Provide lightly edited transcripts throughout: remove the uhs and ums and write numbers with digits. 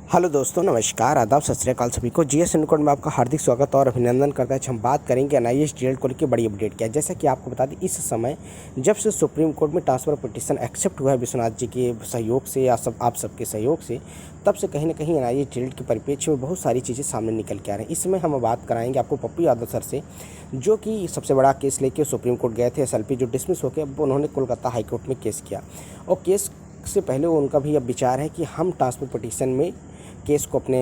Hello दोस्तों, नमस्कार, आदाब, सत श्री अकाल सभी को। जीएस इनकोड में आपका हार्दिक स्वागत और अभिनंदन करता है। हम बात करेंगे एनआईएस डीएलएड को लेकर बड़ी अपडेट क्या है। जैसा कि आपको बता दें, इस समय जब से सुप्रीम कोर्ट में ट्रांसफ़र पिटीशन एक्सेप्ट हुआ है विश्वनाथ जी के सहयोग से या आप सबके सहयोग से, तब से कहीं ना कहीं एनआईएस डीएलएड के परिप्रेक्ष्य में बहुत सारी चीज़ें सामने निकल के आ रही हैं। इसमें हम बात कराएंगे आपको पप्पू यादव सर से, जो कि सबसे बड़ा केस लेके सुप्रीम कोर्ट गए थे। एसएलपी जो डिसमिस होकर अब उन्होंने कोलकाता हाईकोर्ट में केस किया, और केस से पहले उनका भी अब विचार है कि हम ट्रांसफ़र पिटीशन में केस को अपने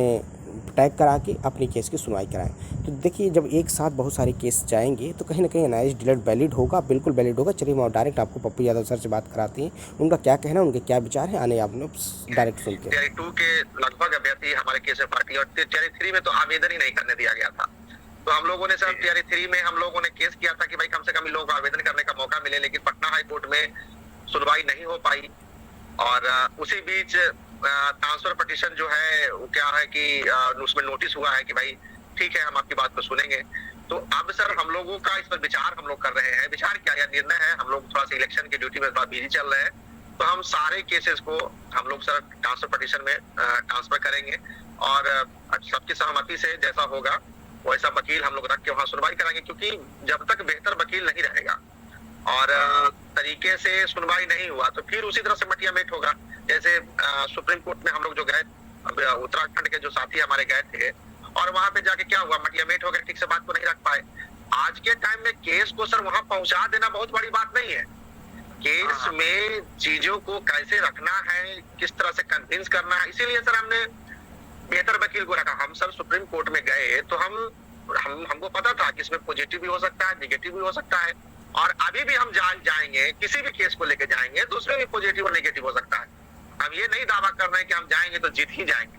टैग करा के अपनी केस की सुनवाई कराएं। तो देखिए, जब एक साथ बहुत सारे केस जाएंगे तो कहीं ना कहीं एनआईएस डीएलएड वैलिड होगा, बिल्कुल वैलिड होगा। चलिए हम डायरेक्ट आपको पप्पू यादव सर से बात कराते हैं, उनका क्या कहना है, उनके क्या विचार हैं, आने आपने डायरेक्ट सुन के। टीआरई 2 के लगभग अभ्यर्थी हमारे केस में पार्टी, और टीआरई 3 में तो आवेदन ही नहीं करने दिया गया था। तो हम लोगों ने सर टीआरई 3 में हम लोगों ने केस किया था कि भाई कम से कम इन लोगों को आवेदन करने का मौका मिले, लेकिन पटना हाई कोर्ट में सुनवाई नहीं हो पाई। और उसी बीच ट्रांसफर पिटीशन जो है वो क्या है कि उसमें नोटिस हुआ है कि भाई ठीक है, हम आपकी बात को सुनेंगे। तो अब सर हम लोगों का इस पर विचार हम लोग कर रहे हैं। विचार क्या, या निर्णय है, हम लोग थोड़ा सा इलेक्शन की ड्यूटी में थोड़ा बिजी चल रहे हैं, तो हम सारे केसेस को हम लोग सर ट्रांसफर पिटीशन में ट्रांसफर करेंगे, और सबकी सहमति से जैसा होगा वैसा वकील हम लोग रख के वहाँ सुनवाई कराएंगे। क्योंकि जब तक बेहतर वकील नहीं रहेगा और तरीके से सुनवाई नहीं हुआ तो फिर उसी तरह से मटिया मेट होगा। जैसे सुप्रीम कोर्ट में हम लोग जो गए, उत्तराखंड के जो साथी हमारे गए थे, और वहां पे जाके क्या हुआ, मटिया मेट हो गया, ठीक से बात को नहीं रख पाए। आज के टाइम में केस को सर वहां पहुंचा देना बहुत बड़ी बात नहीं है। केस में चीजों को कैसे रखना है, किस तरह से कन्विंस करना है, इसीलिए सर हमने बेहतर वकील को रखा। हम सर सुप्रीम कोर्ट में गए तो हमको पता था कि इसमें पॉजिटिव भी हो सकता है, निगेटिव भी हो सकता है, और अभी भी हम जाएंगे, किसी भी केस को लेके जाएंगे तो उसमें भी पॉजिटिव और नेगेटिव हो सकता है। हम ये नहीं दावा कर रहे हैं कि हम जाएंगे तो जीत ही जाएंगे,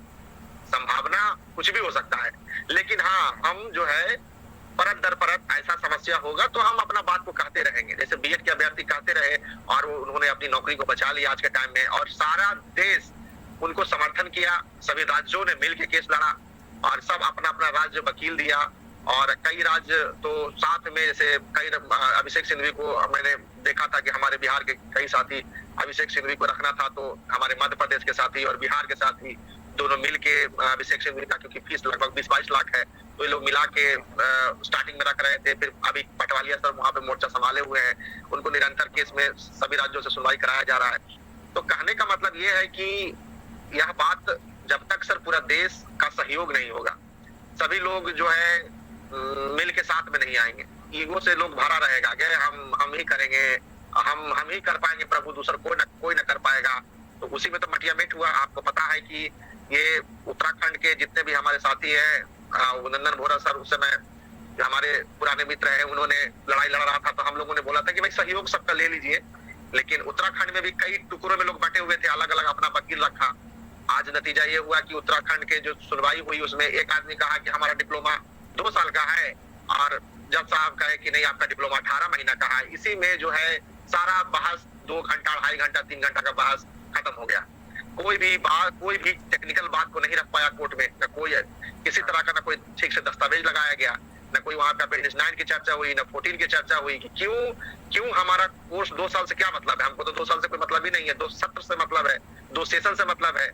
संभावना कुछ भी हो सकता है। लेकिन हाँ, हम जो है परत दर परत ऐसा समस्या होगा तो हम अपना बात को कहते रहेंगे। जैसे बीएड के अभ्यर्थी कहते रहे और उन्होंने अपनी नौकरी को बचा लिया आज के टाइम में, और सारा देश उनको समर्थन किया। सभी राज्यों ने मिलकर केस लड़ा और सब अपना अपना राज्य वकील दिया, और कई राज्य तो साथ में, जैसे कई अभिषेक सिंघवी को मैंने देखा था कि हमारे बिहार के कई साथी अभिषेक सिंघवी को रखना था, तो हमारे मध्य प्रदेश के साथी और बिहार के साथी दोनों मिलके अभिषेक सिंघवी का, क्योंकि फीस लगभग 20-22 लाख है, तो ये लोग मिला के स्टार्टिंग में रख रहे थे। फिर अभी पटवालिया सर वहां पे मोर्चा संभाले हुए हैं, उनको निरंतर केस में सभी राज्यों से सुनवाई कराया जा रहा है। तो कहने का मतलब ये है कि यह बात जब तक सर पूरा देश का सहयोग नहीं होगा, सभी लोग जो है मिल के साथ में नहीं आएंगे, ईगो से लोग भरा रहेगा कि हम ही करेंगे, हम ही कर पाएंगे प्रभु, दूसरा कोई न कर पाएगा। तो उसी में तो मटिया मेट हुआ। आपको पता है कि ये उत्तराखंड के जितने भी हमारे साथी हैं, नंदन बोरा सर उस समय हमारे पुराने मित्र हैं, उन्होंने लड़ाई लड़ रहा था, तो हम लोगों ने बोला था कि भाई सहयोग सबका ले लीजिए। लेकिन उत्तराखंड में भी कई टुकड़ों में लोग बटे हुए थे, अलग अलग अपना वकील रखा। आज नतीजा ये हुआ कि उत्तराखंड के जो सुनवाई हुई उसमें एक आदमी कहा कि हमारा डिप्लोमा 2 साल का है, और जज साहब कहे कि नहीं, आपका डिप्लोमा 18 महीना का है। इसी में जो है सारा बहस 2 घंटा, 2.5 घंटा, 3 घंटा का बहस खत्म हो गया। कोई भी टेक्निकल बात को नहीं रख पाया कोर्ट में, न कोई किसी तरह का, न कोई ठीक से दस्तावेज लगाया गया, न कोई वहां पे अपेंडिक्स 9 की चर्चा हुई, न 14 की चर्चा हुई कि क्यों हमारा कोर्स 2 साल से क्या मतलब है। हमको तो 2 साल से कोई मतलब ही नहीं है, 2 सत्र से मतलब है, 2 सेशन से मतलब है।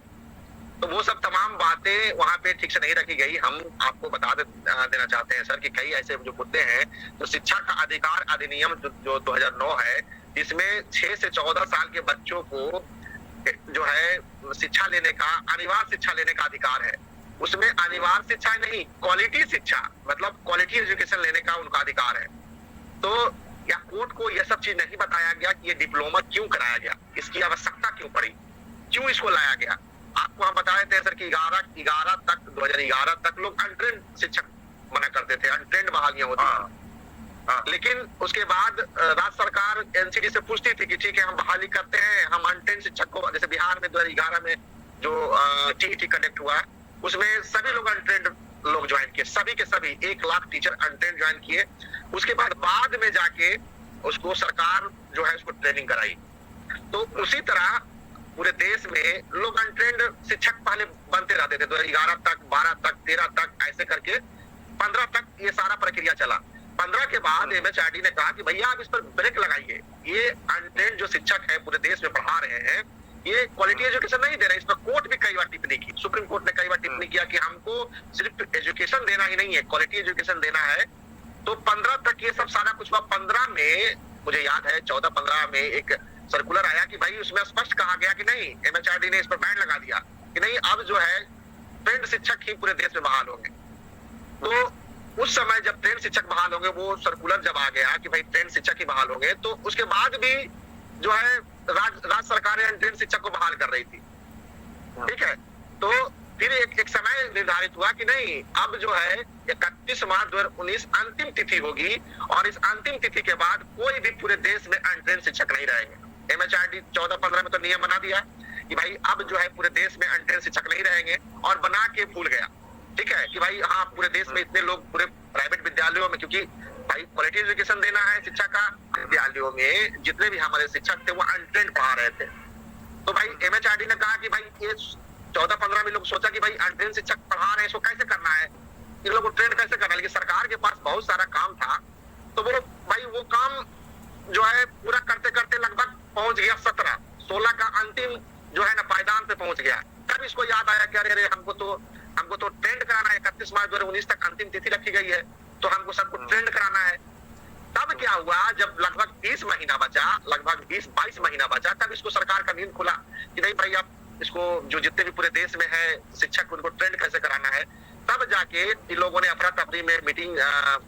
तो वो सब तमाम बातें वहां पे ठीक से नहीं रखी गई। हम आपको बता देना चाहते हैं सर कि कई ऐसे जो मुद्दे हैं, तो शिक्षा का अधिकार अधिनियम जो 2009 है, जिसमें 6 से 14 साल के बच्चों को जो है शिक्षा लेने का, अनिवार्य शिक्षा लेने का अधिकार है। उसमें अनिवार्य शिक्षा नहीं, क्वालिटी शिक्षा, मतलब क्वालिटी एजुकेशन लेने का उनका अधिकार है। तो या कोर्ट को यह सब चीज नहीं बताया गया कि ये डिप्लोमा क्यों कराया गया, इसकी आवश्यकता क्यों पड़ी, क्यों इसको लाया गया। आपको हम बता रहे थे सर कि 2011 तक लोग अनट्रेंड शिक्षक बना करते थे, अनट्रेंड बहालियां होती थी। लेकिन उसके बाद राज्य सरकार एनसीडी से पूछती थी कि ठीक है, हम बहाली करते हैं, हम अनट्रेंड शिक्षक को, जैसे बिहार में 2011 में जो टीईटी कंडक्ट हुआ, उसमें सभी लोग अनट्रेंड लोग ज्वाइन किए, सभी के सभी 1 लाख टीचर अनट्रेंड ज्वाइन किए। उसके बाद में जाके उसको सरकार जो है उसको ट्रेनिंग कराई। तो उसी तरह पूरे देश में लोग अनट्रेंड शिक्षक पहले बनते रहते थे, 2011 तक, 12 तक, 13 तक, ऐसे करके 15 तक ये सारा प्रक्रिया चला। 15 के बाद एमएचआरडी ने कहा कि भैया आप इस पर ब्रेक लगाइए, ये अनट्रेंड जो शिक्षक है पूरे देश में पढ़ा रहे हैं, ये क्वालिटी एजुकेशन नहीं दे रहा है। इस पर कोर्ट भी कई बार टिप्पणी की, सुप्रीम कोर्ट ने कई बार टिप्पणी किया कि हमको सिर्फ एजुकेशन देना ही नहीं है, क्वालिटी एजुकेशन देना है। तो 15 तक ये सब सारा कुछ हुआ। 15 में मुझे याद है 14-15 में एक सर्कुलर आया कि भाई उसमें स्पष्ट कहा गया कि नहीं, एमएचआरडी ने इस पर बैन लगा दिया कि नहीं अब जो है ट्रेंड शिक्षक ही पूरे देश में बहाल होंगे। तो उस समय जब ट्रेंड शिक्षक बहाल होंगे, वो सर्कुलर जब आ गया कि भाई ट्रेंड शिक्षक ही बहाल होंगे, तो उसके बाद भी जो है राज्य सरकारें ट्रेंड शिक्षक को बहाल कर रही थी। ठीक है, तो फिर एक समय निर्धारित हुआ कि नहीं अब जो है 31 मार्च 2019 अंतिम तिथि होगी और इस अंतिम तिथि के बाद कोई भी पूरे देश में अनट्रेंड शिक्षक नहीं रहेंगे। एमएचआरडी 14-15 में तो नियम बना दिया कि भाई अब जो है पूरे देश में अनट्रेंड शिक्षक नहीं रहेंगे और बना के भूल गया। ठीक है कि भाई हाँ पूरे देश में इतने लोग पूरे प्राइवेट विद्यालयों में, क्योंकि भाई क्वालिटी एजुकेशन देना है शिक्षा का, विद्यालयों में जितने भी हमारे शिक्षक थे वो अनट्रेंड पढ़ा रहे थे। तो भाई एमएचआरडी ने कहा कि भाई ये 14-15 में लोग सोचा कि भाई अनट्रेंड शिक्षक पढ़ा रहे हैं, इसको कैसे करना है, इन लोगों को ट्रेंड कैसे करना है। लेकिन सरकार के पास बहुत सारा काम था, तो वो काम जो है पूरा करते करते लगभग पहुंच गया 17-16 का अंतिम जो है ना पायदान पे पहुंच गया। तब इसको याद आया कि अरे हमको तो ट्रेंड कराना है, 31 मार्च 2019 तक अंतिम तिथि रखी गई है, तो हमको सबको ट्रेंड कराना है। तब क्या हुआ, जब लगभग 20 महीना बचा, लगभग 20-22 महीना बचा, तब इसको सरकार का नींद खुला कि नहीं भाई अब इसको जो जितने भी पूरे देश में है शिक्षक उनको ट्रेंड कैसे कराना है। तब जाके इन लोगों ने अफरा तफरी में मीटिंग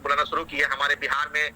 बुलाना शुरू की है। हमारे बिहार में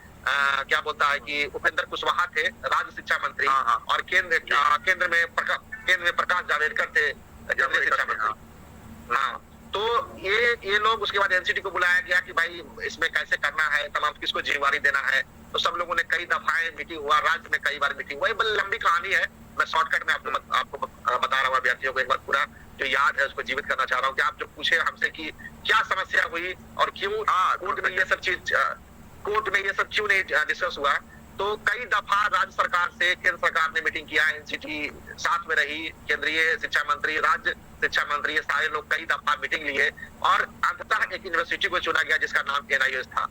क्या बोलता है कि उपेंद्र कुशवाहा थे राज्य शिक्षा मंत्री, और केंद्र में प्रकाश जावड़ेकर थे केंद्रीय शिक्षा मंत्री। हाँ, तो ये लोग, उसके बाद एनसीटी को बुलाया गया कि भाई इसमें कैसे करना है, तमाम किसको जिम्मेवारी देना है। तो सब लोगों ने कई दफाएं मीटिंग हुआ, राज्य में कई बार मीटिंग हुआ। ये बड़ी लंबी कहानी है, मैं शॉर्टकट में आपको बता रहा हूँ। अभ्यर्थियों को एक बार पूरा जो याद है उसको जीवित करना चाह रहा हूँ कि आप जो पूछे हमसे कि क्या समस्या हुई और क्यों कोर्ट में ये सब क्यों नहीं डिस्कस हुआ। तो कई दफा राज्य सरकार से केंद्र सरकार ने मीटिंग किया, एनसीटी साथ में रही, केंद्रीय शिक्षा मंत्री, राज्य शिक्षा मंत्री, ये सारे लोग कई दफा मीटिंग लिए और अंततः एक यूनिवर्सिटी को चुना गया जिसका नाम एनआईएस था।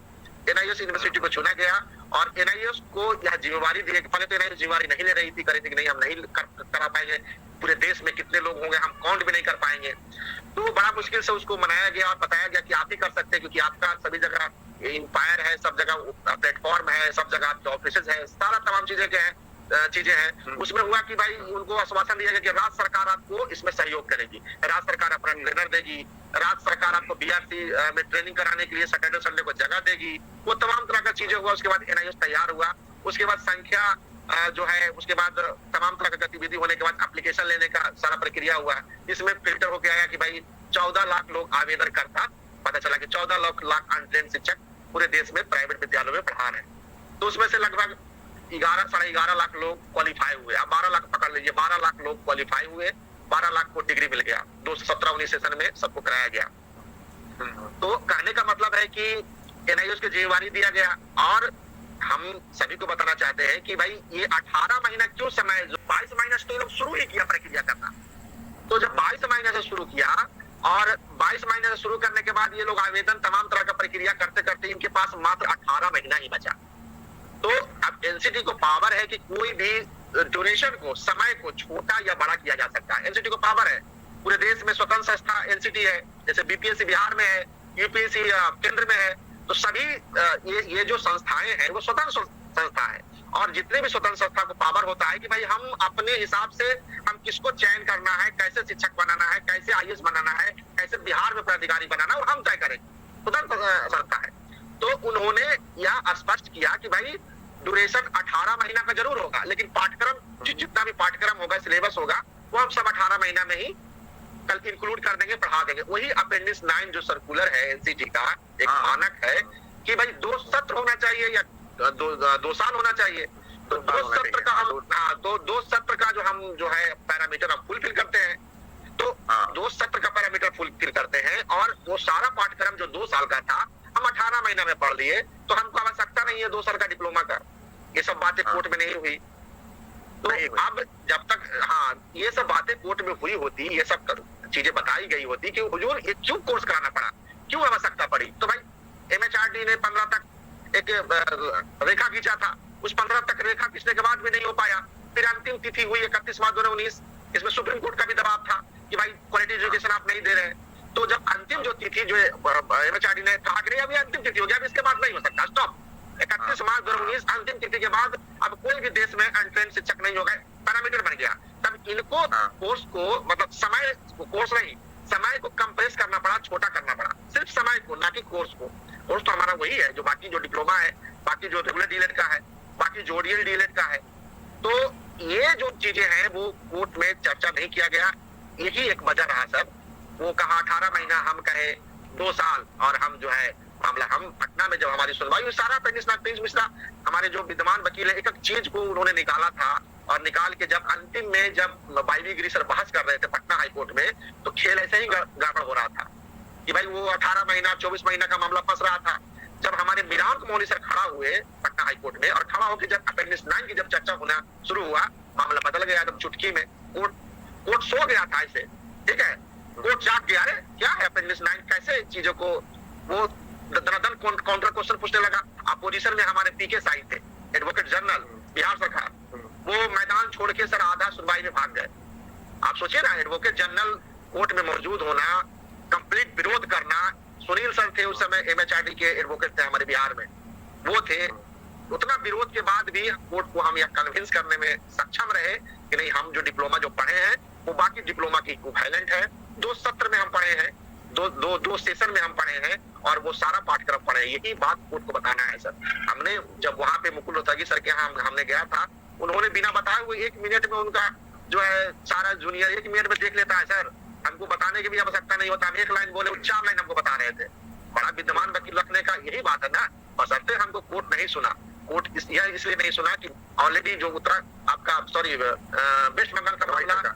एनआईएस यूनिवर्सिटी को चुना गया और एनआईएस को यह जिम्मेवारी दी। पहले तो एनआईएस जिम्मेवारी नहीं ले रही थी, करी थी कि नहीं हम नहीं करा पाएंगे, पूरे देश में कितने लोग होंगे हम काउंट भी नहीं कर पाएंगे। तो बड़ा मुश्किल से उसको मनाया गया और बताया गया कि आप ही कर सकते हैं, क्योंकि आपका सभी जगह इंपायर है, सब जगह प्लेटफॉर्म है, सब जगह आपके ऑफिसेज है, सारा तमाम चीजें हैं। उसमें हुआ कि भाई उनको आश्वासन दिया गया कि राज्य सरकार आपको इसमें सहयोग करेगी, राज्य सरकार अपना ट्रेनर देगी, राज्य सरकार आपको बीआरसी में ट्रेनिंग कराने के लिए सैटरडे संडे को जगह देगी। वो तमाम तरह का चीजें हुआ। उसके बाद एनआईएस तैयार हुआ, उसके बाद संख्या जो है, उसके बाद तमाम तरह का गतिविधि होने के बाद एप्लीकेशन लेने का सारा प्रक्रिया हुआ। इसमें फिल्टर होकर आया कि भाई 14 लाख लोग आवेदन करता, पता चला कि 14 लाख अनट्रेंड शिक्षक पूरे देश में प्राइवेट विद्यालयों में पढ़ा रहे हैं। तो उसमें से लगभग 11-11.5 लाख लोग क्वालिफाई हुए। अब 12 लाख पकड़ लीजिए, 12 लाख लोग क्वालिफाई हुए, 12 लाख को डिग्री मिल गया। 2017-19 सेशन में सबको कराया गया। तो कहने का मतलब है कि एनआईएस को जिम्मेवारी दिया गया और हम सभी को बताना चाहते हैं कि भाई ये 18 महीना क्यों समय, 22 महीना से तो ये लोग शुरू ही किया प्रक्रिया करना। तो जब 22 महीने से शुरू किया और 22 महीने से शुरू करने के बाद ये लोग आवेदन तमाम तरह का प्रक्रिया करते करते इनके पास मात्र 18 महीना ही बचा। तो अब एनसीटी को पावर है कि कोई भी ड्यूरेशन को, समय को छोटा या बड़ा किया जा सकता है। एनसीटी को पावर है, पूरे देश में स्वतंत्र संस्था एनसीटी है, जैसे बीपीएससी बिहार में है, यूपीएससी केंद्र में है। तो सभी ये जो संस्थाएं हैं वो स्वतंत्र संस्था है और जितने भी स्वतंत्र संस्था को पावर होता है कि भाई हम अपने हिसाब से हम किसको चयन करना है, कैसे शिक्षक बनाना है, कैसे आईएएस बनाना है, कैसे बिहार में पदाधिकारी बनाना है, और हम तय करें। स्वतंत्र संस्था है। तो उन्होंने यह स्पष्ट किया कि भाई ड्यूरेशन 18 महीना का जरूर होगा, लेकिन पाठ्यक्रम जितना भी पाठ्यक्रम होगा, सिलेबस होगा, वो हम सब 18 महीना में ही कल इंक्लूड कर देंगे, पढ़ा देंगे। वही अपेंडिक्स 9 जो सर्कुलर है एनसीटी का एक मानक है कि भाई 2 सत्र होना चाहिए या 2 साल होना चाहिए। तो 2 सत्र का हम 2 सत्र का जो है पैरामीटर हम फुलफिल करते हैं। तो 2 सत्र का पैरामीटर फुलफिल करते हैं और वो सारा पाठ्यक्रम जो 2 साल का था हम 18 महीना में पढ़ लिए। तो हमको आवश्यकता नहीं है 2 साल का डिप्लोमा का। ये सब बातें कोर्ट में नहीं हुई। तो अब जब तक ये सब बातें कोर्ट में हुई होती, ये सब चीजें बताई गई होती कि हुजूर ये क्यों कोर्स कराना पड़ा, क्यों आवश्यकता पड़ी। तो भाई एमएचआरडी ने 15 तक एक रेखा खींचा था, उस 15 तक रेखा खींचने के बाद भी नहीं हो पाया। फिर अंतिम तिथि हुई 31 मार्च 2019, इसमें सुप्रीम कोर्ट का भी दबाव था कि भाई क्वालिटी एजुकेशन आप नहीं दे रहे। तो जब अंतिम जो तिथि जो MHRD ने कहा कि अभी अंतिम तिथि हो गया, अब इसके बाद नहीं हो सकता, स्टॉप, 31 मार्च 2019 अंतिम तिथि के बाद अब कोई भी देश में अनट्रेंड शिक्षक नहीं होगा, पैरामीटर बन गया। तब इनको कोर्स को मतलब समय कोर्स नहीं, समय को कंप्रेस करना पड़ा, छोटा करना पड़ा, सिर्फ समय को, ना कि कोर्स को। कोर्स तो हमारा वही है जो बाकी जो डिप्लोमा है, बाकी जो रेगुलर डीएलएड का है, बाकी जो डीएल डीएलएड का है। तो ये जो चीजें हैं वो कोर्ट में चर्चा नहीं किया गया, यही एक वजह रहा सर। वो कहा 18 महीना, हम कहे 2 साल, और हम जो है मामला, हम पटना में जब हमारी सुनवाई हुई, सारा प्रिंस मिश्रा हमारे जो विद्यमान वकील है, एक एक चीज को उन्होंने निकाला था, और निकाल के जब अंतिम में जब वाईवी गिरी सर बहस कर रहे थे पटना हाईकोर्ट में, तो खेल ऐसे ही गड़बड़ हो रहा था कि भाई वो 18 महीना 24 महीना का मामला फंस रहा था। जब हमारे मीरांक मोहनी सर खड़ा हुए पटना हाईकोर्ट में, और खड़ा होकर जब अपेंडिक्स 9 की जब चर्चा होना शुरू हुआ, मामला बदल गया एकदम चुटकी में। कोर्ट सो गया था ऐसे, ठीक है, कोर्ट जाग गया, अरे क्या है अपेंडिक्स 9, कैसे चीजों को, वो दनादन काउंटर क्वेश्चन पूछने लगा। अपोजिशन में हमारे पीके साहिब थे, एडवोकेट जनरल बिहार सरकार, वो मैदान छोड़ के सर आधा सुनवाई में भाग गए। आप सोचिए ना, एडवोकेट जनरल कोर्ट में मौजूद होना, कंप्लीट विरोध करना। सुनील सर थे उस समय MHRD के एडवोकेट थे हमारे बिहार में, वो थे। उतना विरोध के बाद भी कोर्ट को हम यह कन्विंस करने में सक्षम रहे कि नहीं, हम जो डिप्लोमा जो पढ़े हैं वो बाकी डिप्लोमा की इक्विवेलेंट है। 2 सत्र में हम पढ़े हैं, दो सेशन में हम पढ़े हैं, और वो सारा पाठ्यक्रम पढ़े हैं। यही बात कोर्ट को बताना है सर। हमने जब वहां पे मुकुल रोहतगी सर के यहाँ हमने गया था, उन्होंने बिना बताए हुए 1 मिनट में उनका जो है सारा जूनियर 1 मिनट में देख लेता है सर। हमको बताने की भी आवश्यकता नहीं होता, हम 1 लाइन बोले, 4 लाइन हमको बता रहे थे। बड़ा विद्यमान वकील रखने का यही बात है ना। बशर्ते हमको कोर्ट नहीं सुना, कोर्ट इसलिए नहीं सुना कि ऑलरेडी जो आपका वेस्ट बंगाल का मामला में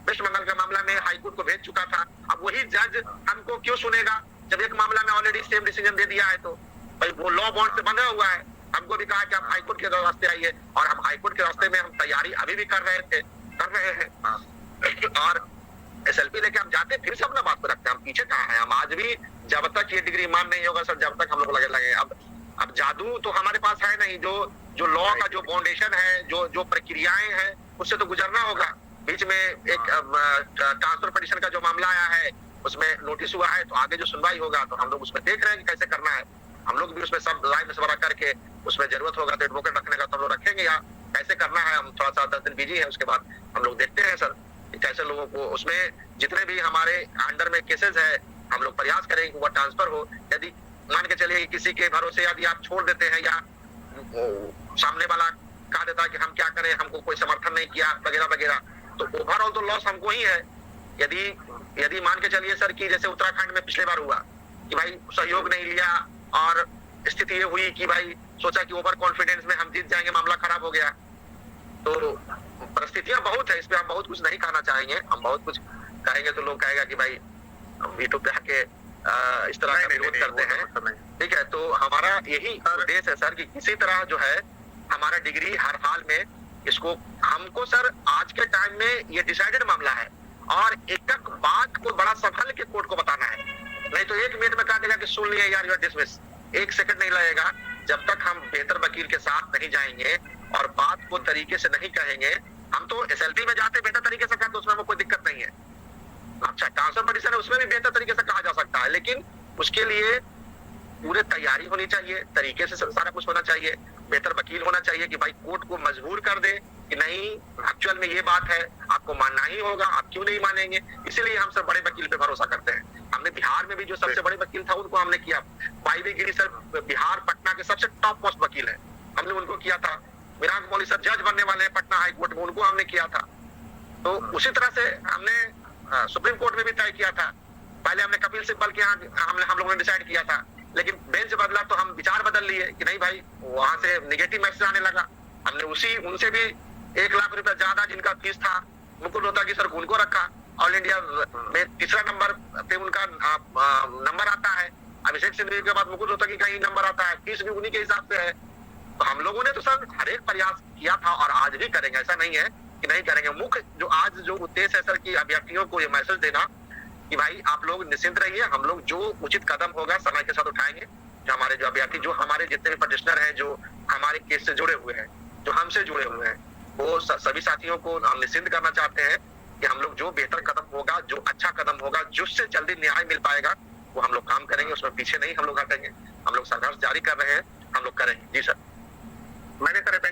वेस्ट बंगाल का मामला में हाईकोर्ट को भेज चुका था। अब वही जज हमको क्यों सुनेगा जब एक मामला में ऑलरेडी सेम डिसीजन दे दिया है? तो भाई वो लॉ बॉन्ड से बंधा हुआ है। हमको भी कहा कि आप हाईकोर्ट के रास्ते आइए, और हम हाईकोर्ट के रास्ते में हम तैयारी अभी भी कर रहे हैं। और SLP लेके हम जाते, फिर से अपना बात को रखते हैं, हम पीछे कहाँ हैं। हम आज भी जब तक ये डिग्री मान नहीं होगा सर, जब तक हम लोग लगे अब जादू तो हमारे पास है नहीं। जो लॉ का जो फाउंडेशन है, जो प्रक्रियाएं हैं, उससे तो गुजरना होगा। बीच में एक ट्रांसफर पिटीशन का जो मामला आया है, उसमें नोटिस हुआ है, तो आगे जो सुनवाई होगा तो हम लोग उसमें देख रहे हैं कि कैसे करना है। हम लोग भी उसमें सब राय मशवरा करके, उसमें जरूरत होगा तो एडवोकेट रखने का तो हम लोग रखेंगे, या कैसे करना है। हम थोड़ा सा 10 दिन बिजी है, उसके बाद हम लोग देखते हैं सर कैसे लोगों को, उसमें जितने भी हमारे अंडर में केसेस है, हम लोग प्रयास करेंगे कि वो ट्रांसफर हो। यदि मान के चलिए किसी के भरोसे यदि आप छोड़ देते हैं, या सामने वाला कहा देता है कि हम क्या करें, हमको कोई समर्थन नहीं किया वगैरह वगैरह, तो ओवरऑल तो लॉस हमको ही है। यदि मान के चलिए सर कि जैसे उत्तराखंड में पिछले बार हुआ कि भाई सहयोग नहीं लिया, और स्थिति ये हुई कि भाई सोचा कि ओवर कॉन्फिडेंस में हम जीत जाएंगे, मामला खराब हो गया। तो परिस्थितियां बहुत है, इस पे हम बहुत कुछ नहीं कहना चाहेंगे। हम बहुत कुछ कहेंगे तो लोग कहेगा कि भाई यूट्यूब पे आके इस तरह का विरोध करते हैं, ठीक है। तो हमारा यही उद्देश्य है सर कि किसी तरह जो है हमारा डिग्री हर हाल में, इसको हमको सर आज के टाइम में ये डिसाइडेड मामला है, और एक एक बात को बड़ा संभल के कोर्ट को बताना है। नहीं तो 1 मिनट में कहा देगा कि सुन लिया यार, यू आर डिसमिस। 1 सेकंड नहीं लगेगा जब तक हम बेहतर वकील के साथ नहीं जाएंगे और बात को तरीके से नहीं कहेंगे। हम तो SLP में जाते बेहतर तरीके से कहते, उसमें कोई दिक्कत नहीं है। अच्छा, ट्रांसफर पिटीशन है, उसमें भी बेहतर तरीके से कहा जा सकता है, लेकिन उसके लिए पूरे तैयारी होनी चाहिए, तरीके से सारा कुछ होना चाहिए, बेहतर वकील होना चाहिए कि भाई कोर्ट को मजबूर कर दे कि नहीं एक्चुअल में ये बात है, आपको मानना ही होगा, आप क्यों नहीं मानेंगे। इसीलिए हम सब बड़े वकील पे भरोसा करते हैं। हमने बिहार में भी जो सबसे बड़े वकील था उनको हमने किया। वाईवी गिरी सर बिहार पटना के सबसे टॉप मोस्ट वकील है, हमने उनको किया था। मीरांक मोहनी सर जज बनने वाले हैं पटना हाई कोर्ट में, उनको हमने किया था। तो उसी तरह से हमने सुप्रीम कोर्ट में भी तय किया था। पहले हमने कपिल सिब्बल के यहाँ हम लोगों ने डिसाइड किया था, लेकिन बेंच बदला तो हम विचार बदल लिए कि नहीं भाई, वहां से निगेटिव मैसेज आने लगा। हमने उनसे भी 1 लाख रुपया ज्यादा जिनका फीस था, मुकुल रोहतगी सर को उनको रखा। ऑल इंडिया में 3रा नंबर पे उनका नंबर आता है। अभिषेक सिंह के बाद मुकुल रोहतगी का ही नंबर आता है, फीस भी उन्हीं के हिसाब से है। तो हम लोगों ने तो सर हर एक प्रयास किया था, और आज भी करेंगे, ऐसा नहीं है कि नहीं करेंगे। मुख्य जो आज जो उद्देश्य है सर कि अभ्यर्थियों को ये मैसेज देना कि भाई आप लोग निश्चिंत रहिए, हम लोग जो उचित कदम होगा समय के साथ उठाएंगे। जो हमारे जो अभ्यर्थी, जो हमारे जितने भी पटिशनर हैं, जो हमारे केस से जुड़े हुए हैं, जो हमसे जुड़े हुए हैं, वो सभी साथियों को हम निश्चिंत करना चाहते हैं कि हम लोग जो बेहतर कदम होगा, जो अच्छा कदम होगा, जिससे जल्दी न्याय मिल पाएगा, वो हम लोग काम करेंगे, उसमें पीछे नहीं हम लोग हटेंगे। हम लोग संघर्ष जारी कर रहे हैं, हम लोग करेंगे। जी सर। मैंने सर